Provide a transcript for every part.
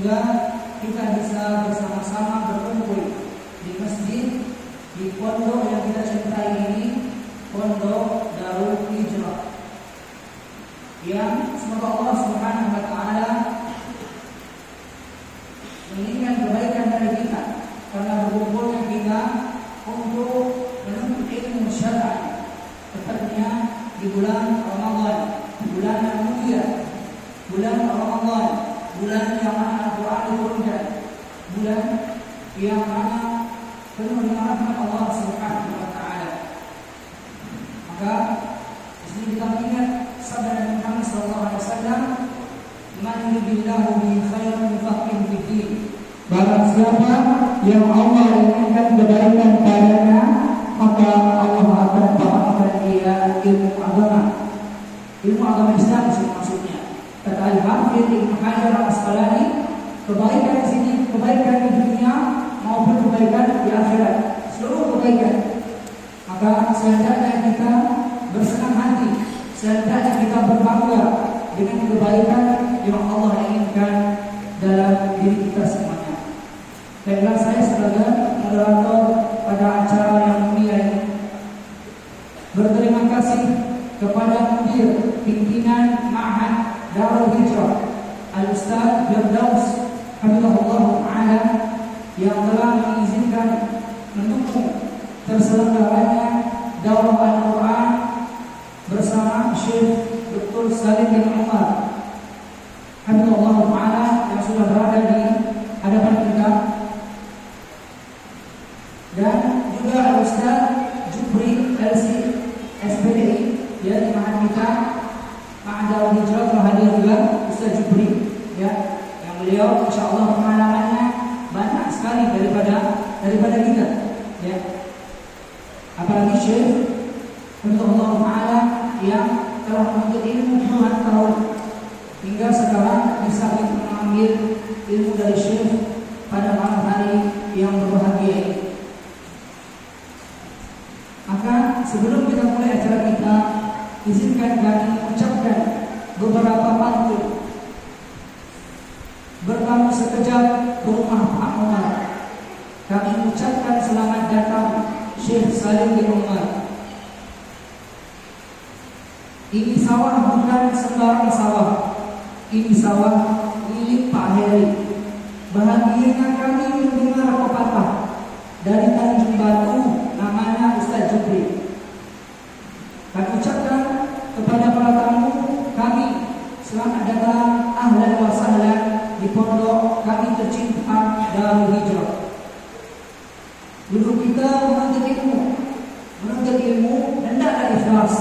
sehingga kita bisa bersama-sama berkumpul di masjid, di pondok yang kita cintai ini, Pondok Darul Hijrah, yang semoga Allah Subhanahu wa taala menginginkan kebaikan dari kita karena berkumpulnya kita untuk menuntut ilmu syar'i, tepatnya di bulan Ramadan, bulan yang mulia, bulan Ramadan, bulan yang mana Al-Quran diturunkan, bulan yang mana penuh dengan rahmat Allah Subhanahu wa taala. Maka di sini kita mengingat sabda Nabi Muhammad sallallahu alaihi wasallam, "Man yuridillahu bihi khairan yufaqihu fid din." Barang siapa yang Allah inginkan kebaikan padanya, maka Allah akan pahamkan dia ilmu agama. Ilmu agama Islam maksudnya. Kata Al-Hafidz Ibnu Hajar Al-Asqalani, kebaikan di sini kebaikan di dunia maupun kebaikan di akhirat, seluruh kebaikan. Maka sehendaknya kita bersenang hati, sehendaknya kita berbangga dengan kebaikan yang Allah inginkan dalam diri kita semuanya. Baiklah, saya sebagai moderator pada acara yang mulia ini berterima kasih kepada mudir pimpinan Ma'had Darul Hijrah Al-Ustaz Firdaus Hafizahullah Ta'ala yang telah mengizinkan mendukung terselenggaranya daurah Al-Quran bersama Syekh Dr. Salim bin Umar Hafizahullah Ta'ala yang sudah berada di hadapan kita, dan juga Al-Ustaz Jubri LC SPDI ya, di Ma'had kita Ma'had Darul Hijrah telah hadir juga Ustaz Jubri ya, yang beliau insyaallah pengalamannya banyak sekali daripada kita ya. Apalagi Syekh Allah Ta'ala yang telah menuntut ilmu puluhan tahun hingga sekarang bisa mengambil ilmu dari Syekh pada malam hari yang berbahagia ini. Maka sebelum kita mulai acara kita, izinkan kami mengucapkan beberapa pantun bertamu sekejap ke rumah Pak Umar. Kami mengucapkan selamat datang Syekh Salim bin Umar. Ini sawah bukan sembarang sawah, ini sawah milik Pak Heri. Bahagianya kami mendengar pepatah dari Tanjung Batu, namanya Ustaz Jubri. Kami ucapkan kepada para tamu kami, selamat datang, ahlan wa sahlan di pondok kami tercinta Darul Hijrah. Dulu kita menuntut ilmu hendaklah ikhlas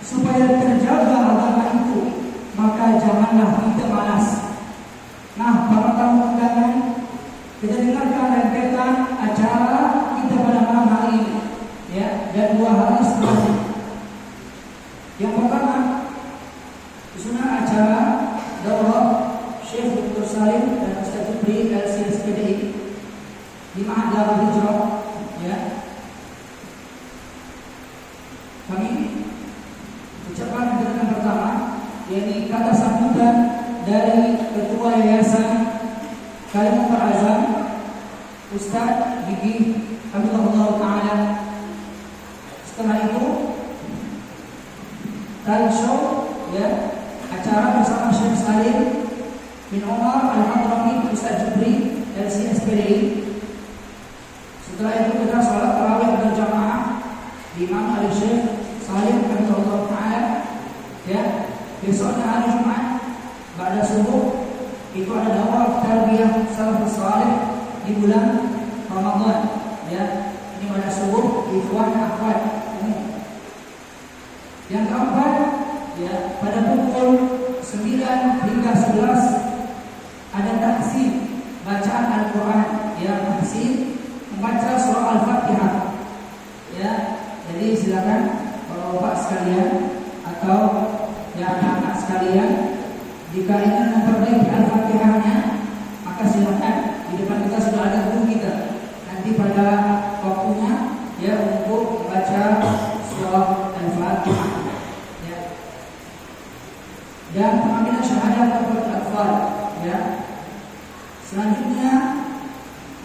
supaya terjaga agama itu, maka janganlah kita malas. Nah, para tamu undangan, kita dengarkan rentetan acara kita pada malam hari ini ya, dan 2 hari setelahnya. Yang pertama, susunan acara daurah Syekh Dr. Salim dan Ustaz Jubri LCSPDI di Ma'had Darul Hijrah ya. Kami ucapkan rentetan pertama, yakni kata sambutan dari Ketua Yayasan Kalimatul Azam Ustaz Gigi Hafizahullah Ta'ala. Setelah itu talk show ya, acara bersama Syekh Salim bin Umar Al-Hadrami Ustaz Jubri dari SPDI. Setelah itu kita salat tarawih berjamaah di Imam Ali Syekh Salim Hafizahullah Ta'ala ya. Besoknya hari Jumat pada subuh itu ada daurah tarbiyah salafus salih di bulan Ramadan ya. Ini pada subuh ikhwan akhwat umum. Yang keempat ya, pada pukul 9 hingga 11 ada taksir bacaan Al-Quran ya, taksir membaca surah Al-Fatihah ya. Jadi silakan Bapak sekalian atau ya anak-anak sekalian, jika ingin memperbaiki Al-Fatihahnya, maka silakan. Di depan kita sudah ada guru kita. Nanti pada waktunya ya untuk membaca surah Al-Fatihah ya. Dan pengambilan syahadat kepada atfal ya. Selanjutnya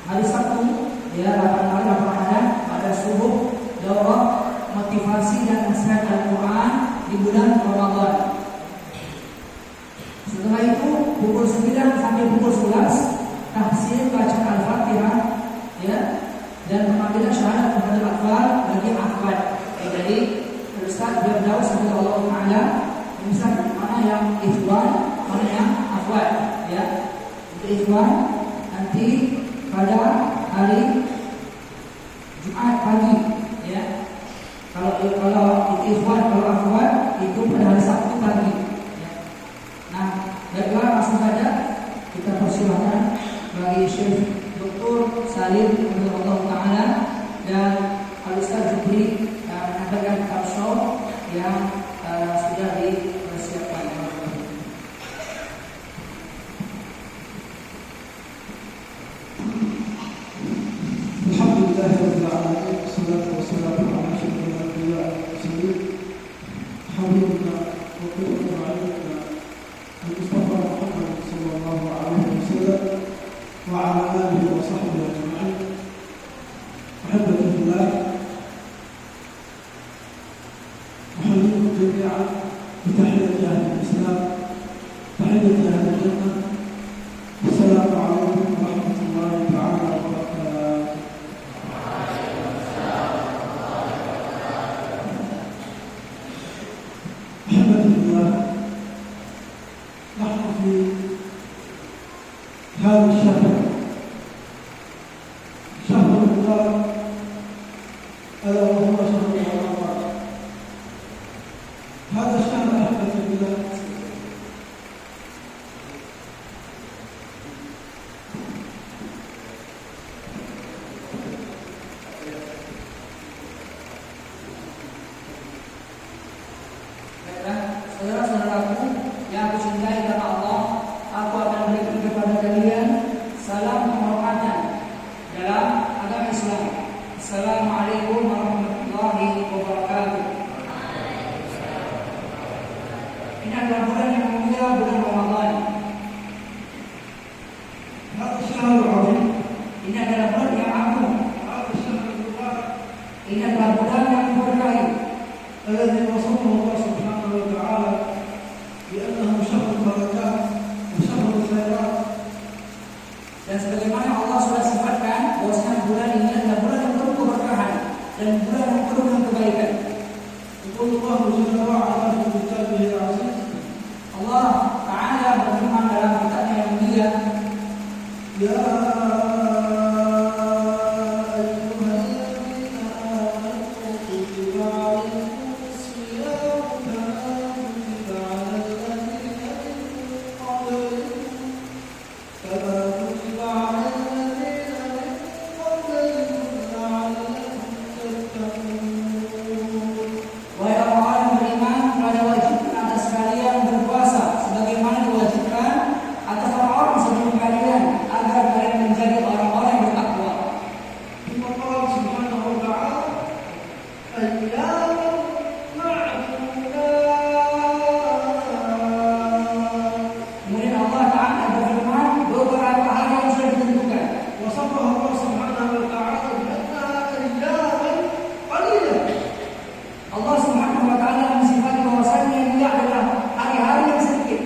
hari Sabtu, ya 8 hari Ramadan pada subuh daurah motivasi dan nasihat Al-Quran di bulan Ramadan. Setelah itu pukul 9 sampai pukul 11 tafsir bacaan Al-Fatihah, ya, dan pengambilan syahadat kepada akbar bagi akhwat. Jadi Ustaz beritahu kepada Allah Taala misalnya mana yang ikhwan, mana yang akhwat, ya. Untuk ikhwan nanti pada hari Jumat pagi, ya. Kalau ikhwan, kalau akhwat itu pada hari Sabtu pagi, ya. Nah, baiklah langsung saja kita persilahkan bagi Syekh Dr. Salim Allah Taala dan Al-Ustaz Jubri menyampaikan talkshow yang sudah dipersiapkan. Alhamdulillahirabbil alamin, wassalatu wassalamu ala asyrofil anbiya'i wal mursalin, habibina wa qurratu a'yunina al-Mustafa Muhammad sallallahu alaihi wasallam wa ala alihi wa sahbihi ajma'in. Ahibati fillah, أحييكم جميعا بتحية أهل الإسلام، تحية أهل الجنة. السلام عليكم ورحمة الله تعالى وبركاته. أحبتي الله، نحن في هذا الشهر، شهر رمضان، ألا وهو شهر رمضان. هذا الشهر أحبتي بالله saudara-saudaraku yang aku cintai karena Allah, aku akan berikan kepada kalian salam penghormatan dalam agama Islam. Assalamualaikum warahmatullahi wabarakatuh. Ini adalah bulan yang mulia, bulan Ramadan. هذا الشهر العظيم، Ini adalah bulan yang agung. هذا الشهر المبارك Ini adalah bulan yang berkahi, الذي وصفه الله سبحانه وتعالى بأنه شهر البركات وشهر الخيرات. dan sebagaimana Allah sudah sifatkan bahwasanya bulan ini adalah bulan yang penuh keberkahan dan bulan yang penuh dengan kebaikan. يقول الله جل وعلا في كتابه العزيز: Allah Ta'ala berfirman dalam kitabnya yang mulia, يا أيها الذين آمنوا كتب عليكم الصيام كما كتب على الذين من قبلكم لعلكم تتقون. wahai orang-orang yang beriman, pada wajibkan atas kalian berpuasa sebagaimana diwajibkan atas orang-orang sebelum kalian agar kalian menjadi orang-orang yang bertakwa. ثم قال سبحانه وتعالى: أياما معدودات. Kemudian Allah Ta'ala berfirman beberapa hari yang sudah ditentukan. وصفها الله سبحانه وتعالى بأنها أياما قليلة. Allah Subhanahu wa Ta'ala mensifati bahwasanya ini adalah hari-hari yang sedikit.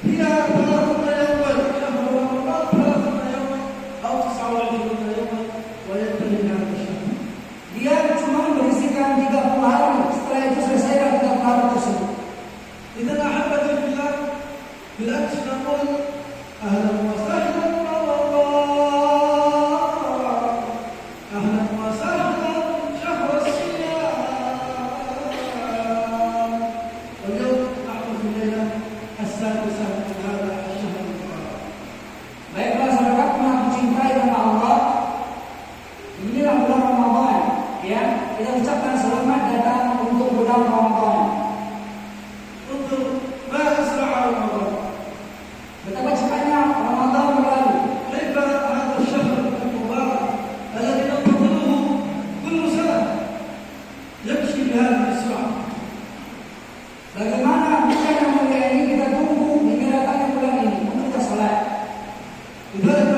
هي 30 يوما، شهر رمضان 30 يوما أو 29 يوما وينتهي هذا الشهر. Dia cuma berisikan 30 hari, setelah itu selesai 30 hari tersebut. إذا أحبتي في الله، بالأمس نقول أهلا وسهلا رمضان، أهلا وسهلا شهر الصيام. واليوم نحن في الليلة السادسة من هذا الشهر المبارك. Baiklah saudaraku yang aku cintai karena Allah, inilah bulan Ramadan, ya. Kita ucapkan selamat datang untuk bulan Ramadan. انظر ما أسرع رمضان، Betapa cepatnya Ramadan berlalu. كيف هذا الشهر المبارك الذي ننتظره كل سنة يمشي بهذه السرعة. Bagaimana bukan yang mulia ini kita tunggu hingga datangnya bulan ini untuk kita salat. لذلك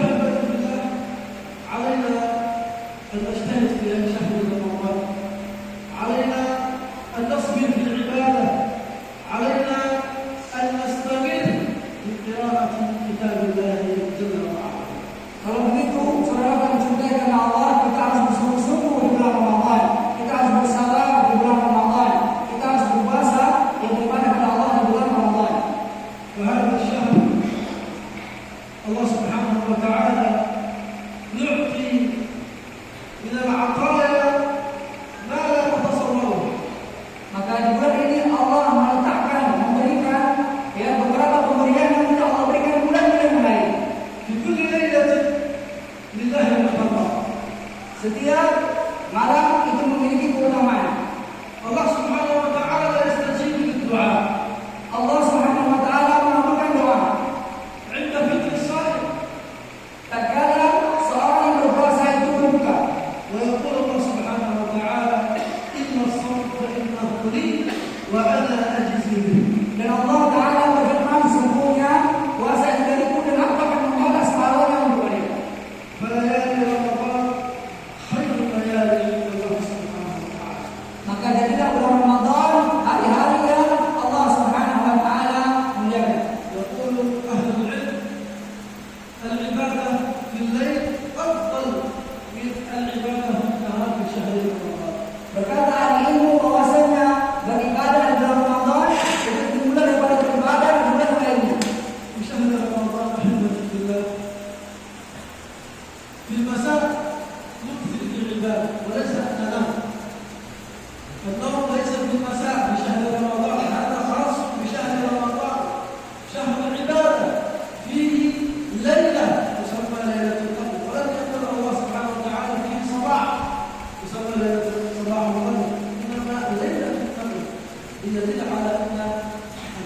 ليدل على أن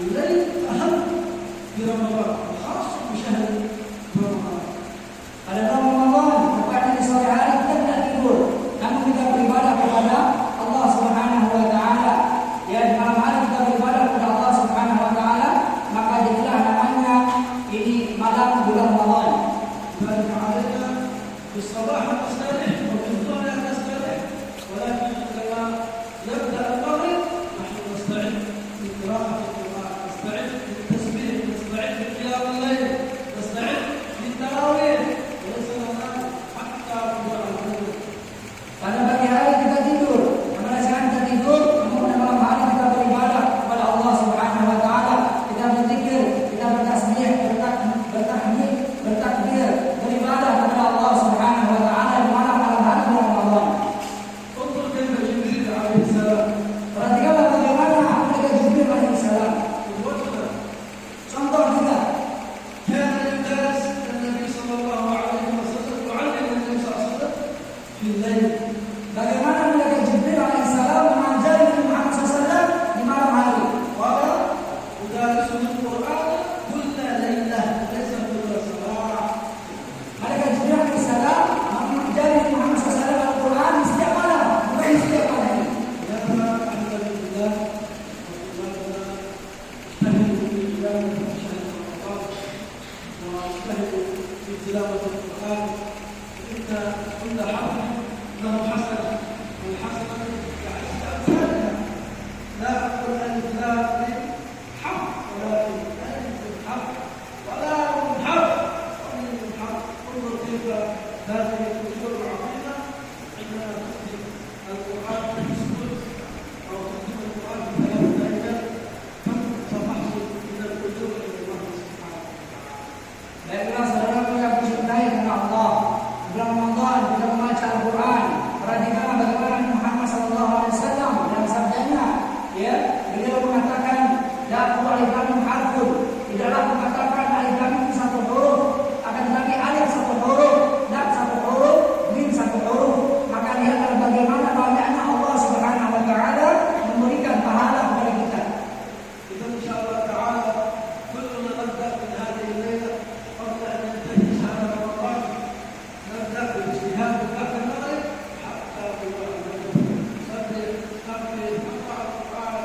الليل أهم في رمضان وخاص بشهر رمضان. Pada bulan Ramadan, tepatnya di sore hari kita tidak tidur, namun kita beribadah kepada Allah Subhanahu wa taala. Ya, di malam hari kita beribadah kepada Allah Subhanahu wa taala, maka jadilah namanya ini malam bulan Ramadan. ذلك علينا في الصباح نستريح وفي الظهر نستريح، ولكن عندما يبدأ المغرب نحن نستعد لقراءة القرآن، نستعد للتسبيح، نستعد لقيام الليل، نستعد للتراويح، وليس لنا حتى طلوع الفجر. Pada pagi hari kita tidur, pada siang kita tidur, namun pada malam hari kita beribadah kepada Allah Subhanahu wa taala. Kita berzikir, kita bertasbih, bertahmid, bertakbir, beribadah kepada Allah Subhanahu wa taala di malam hari bulan Ramadan. انظر كيف جبريل عليه السلام Perhatikanlah bagaimana mereka Jibril alaihissalam. قدوتنا Contoh kita, كان يدرس النبي صلى الله عليه وسلم يعلم النبي صلى الله عليه وسلم في الليل. bagaimana mereka Jibril alaihissalam mengajari Nabi Muhammad SAW di malam hari. قال أدرسه القرآن كل ليلة ليس كل صباح. Mereka Jibril alaihissalam mengajari Nabi Muhammad SAW Al-Quran di setiap malam, bukan di setiap hari. لهذا أحبة الله وطلابنا اجتهدوا في تلاوة شهر رمضان واجتهدوا في تلاوة القرآن، فإن كل حرف له حسنة، والحسنة يعني أمثالها. لا أقول ألف لام ميم حرف، ولكن ألف حرف ولام حرف وميم حرف. انظر كيف هذه الأجور العظيمة عندما تختم القرآن بسهولة أو تختم القرآن بثلاث أيام كم ستحصل من الأجور عند الله سبحانه وتعالى. Baiklah saudaraku yang dicintai karena Allah, bulan Ramadan kita membaca Al-Quran. Perhatikanlah bagaimana Nabi Muhammad SAW dalam sabdanya, ya, beliau mengatakan, la aqulu alif lam mim harfun, tidaklah mengatakan alif lam mim satu huruf, akan tetapi alif satu huruf, lam satu huruf, mim satu huruf. Maka lihatlah bagaimana banyaknya Allah Subhanahu wa taala memberikan pahala kepada kita. إذا إن شاء الله تعالى كلنا نبدأ من هذه الليلة قبل أن ينتهي شهر رمضان، نبدأ بالاجتهاد بعد المغرب حتى طلوع الفجر. نصلي نقرأ القرآن،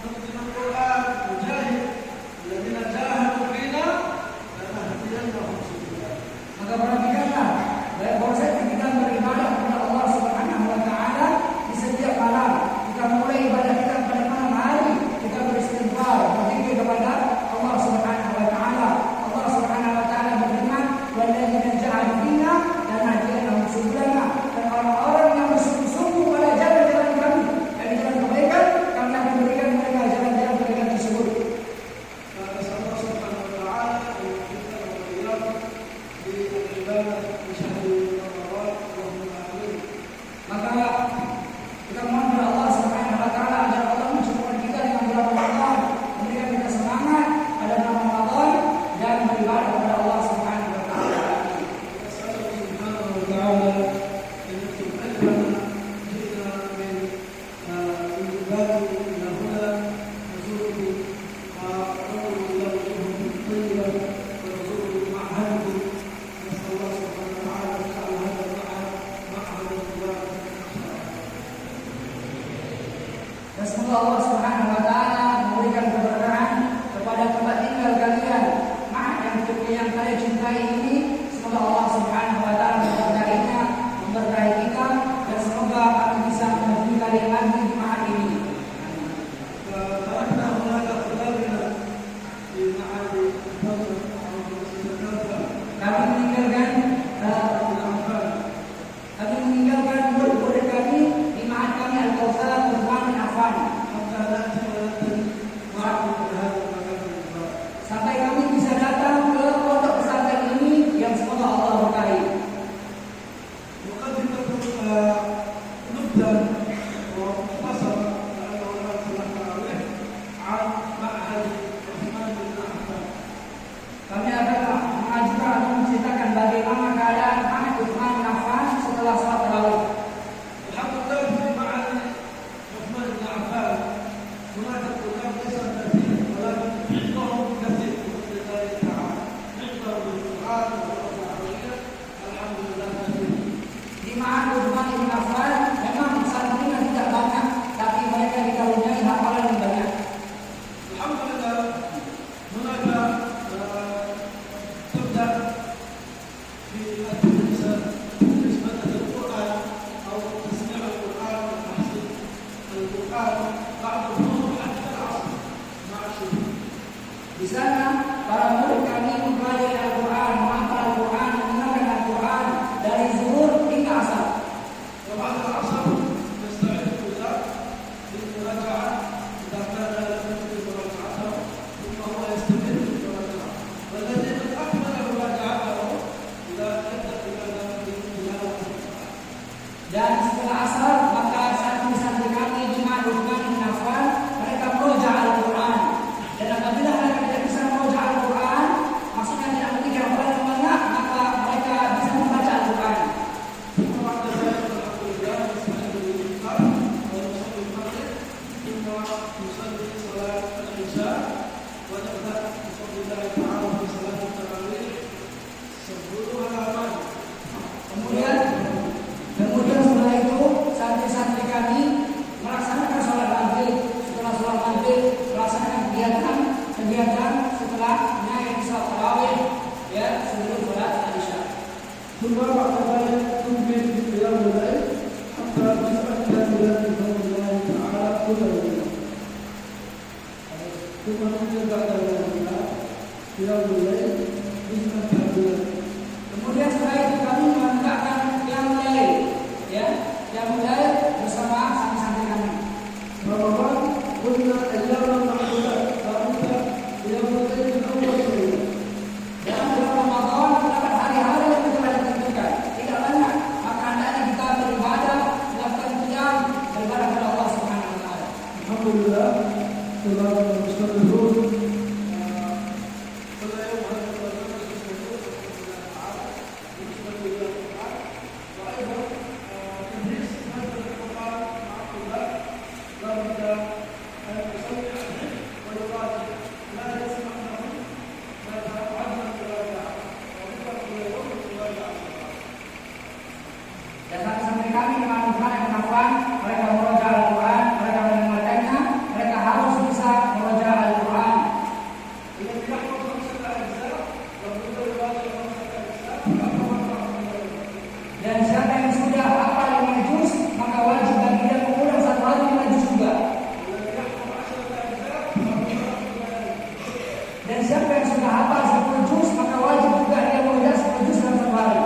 نختم القرآن، نجاهد الذين جاهدوا فينا لنهدينهم سبلنا. Maka perhatikanlah bahwasanya kita beribadah kepada Allah Subhanahu wa taala di setiap malam. Kita mulai ibadah kita pada malam hari, kita beristighfar, berzikir kepada Allah Subhanahu wa taala. Allah Subhanahu wa taala berfirman, "Walladzina jahadu fina lanahdiyannahum subulana." Dan orang-orang yang bersungguh-sungguh pada jalan-jalan kami, yakni jalan kebaikan, kami akan berikan mereka jalan-jalan kebaikan tersebut. فنسأل الله سبحانه وتعالى أن يوفقنا وإياكم بالعبادة في شهر رمضان، اللهم آمين. Maka kita mohon kepada Allah Subhanahu wa taala agar Allah mencukupkan kita dengan bulan Ramadan, memberikan kita semangat pada bulan Ramadan dan beribadah kepada Allah Subhanahu wa taala. نسأله سبحانه وتعالى أن يكتب أجرنا. جئنا من بلاد إلى هنا نزوره وننظر إلى وجوهكم الطيبة ونزور معهدكم. نسأل الله سبحانه وتعالى أن يجعل هذا المعهد معهدا مباركا إن شاء الله. Dan semoga Allah Subhanahu wa taala memberikan keberkahan kepada tempat tinggal kalian, ma'ad yang kalian cintai ini. Semoga Allah Subhanahu wa taala memberkainya, memberkahi kita, dan semoga kami bisa menemui kalian lagi di ma'ad ini. فتركنا هناك طلابنا في معهد الدولة أو مؤسسة الدولة Kami meninggalkan الأنفال. kami meninggalkan murid-murid kami di ma'ad kami Al-Kautsar Utsman bin Affan حتى نأتي وننتهي معكم إلى هذا المكان المبارك. sampai kami bisa datang ke pondok pesantren ini yang semoga Allah berkahi. مقدمة نبذة ومختصرة لأنه لا تلقى عليه عن معهد عثمان بن عفان. Kami akan mengajukan atau menceritakan bagaimana keadaan Ma'ad Utsman bin Affan setelah salat tarawih. الحمد لله في معهد عثمان بن عفان هناك Di sana para murid kami mempelajari Al-Quran, menghafal Al-Quran, mendengarkan Al-Quran dari zuhur hingga asar. Dan setelah asar maka santri-santri kami di Utsman bin Affan mereka meroja Al-Quran. Dan apabila mereka tidak bisa meroja Al-Quran, maksudnya tidak memiliki hafalan yang banyak, maka mereka bisa membaca Al-Quran. Kemudian setelah itu santri-santri kami melaksanakan sholat maghrib. Setelah sholat maghrib melaksanakan kegiatan setelahnya yang sholat tarawih ya sebelum sholat isya. ثم بعد ذلك تكمل قيام الليل حتى تسأل بذات فضل الله تعالى كل يوم. ثم نكمل بعد ذلك قيام الليل تسأل بذات. Kemudian setelah itu kami menegakkan qiyamul lail ya, qiyamul lail bersama santri-santri kami. رمضان قلنا أيام معدودات فأنت قيام الليل من أول شيء. Dalam bulan Ramadan terdapat hari-hari yang telah ditentukan, tidak banyak, maka hendaknya kita beribadah, melakukan qiyam, beribadah kepada Allah Subhanahu wa taala. Alhamdulillah, telah mustaqbilun. Dan santri-santri kami di Utsman bin Affan mereka meroja Al-Quran, mereka mendengarkannya, mereka harus bisa meroja Al-Quran. Dan siapa yang sudah hafal 5 juz, maka wajib bagi dia mengulang satu hari 5 juz juga. Dan siapa yang sudah hafal 10 juz, maka wajib juga dia mengulang 10 juz dalam satu hari.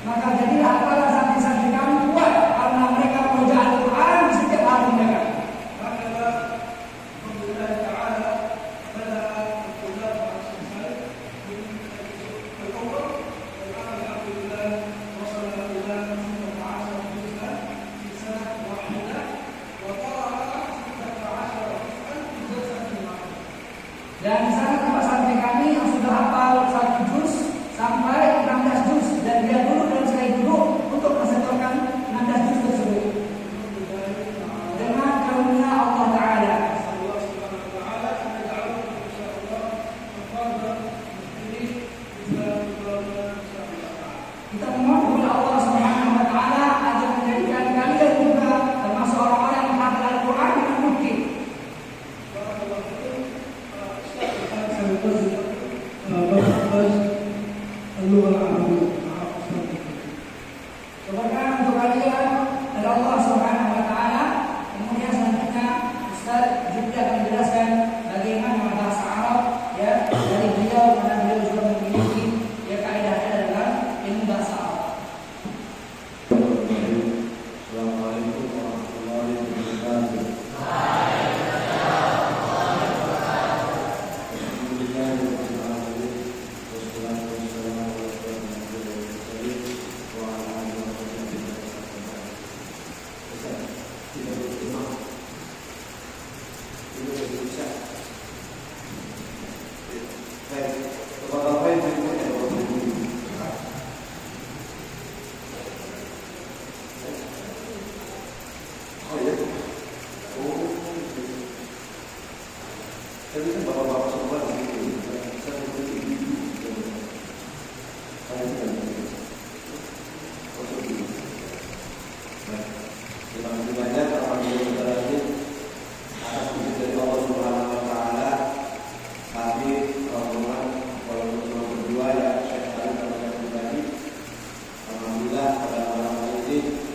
Maka jadilah hafalan santri-santri kami kuat karena mereka meroja Al-Quran di setiap hari mereka. Dan di sana tempat santri kami yang sudah hafal 1 juz sampai 16 juz dan dia duduk dan saya duduk untuk mensetorkan 16 juz tersebut dengan karunia Allah Taala. Kita memohon kepada Allah Subhanahu wa taala agar menjadikan kalian juga termasuk orang-orang yang menghafal Al-Quran dengan mungkin. اللغة العربية مع أستاذ. Keberkahan untuk kalian dari Allah Subhanahu wa taala. Kemudian selanjutnya Ustaz juga akan menjelaskan bagaimana bahasa Arab ya dari beliau karena beliau juga memiliki ya kaidah-kaidah dalam ilmu bahasa Arab. Assalamualaikum warahmatullahi wabarakatuh. sendiri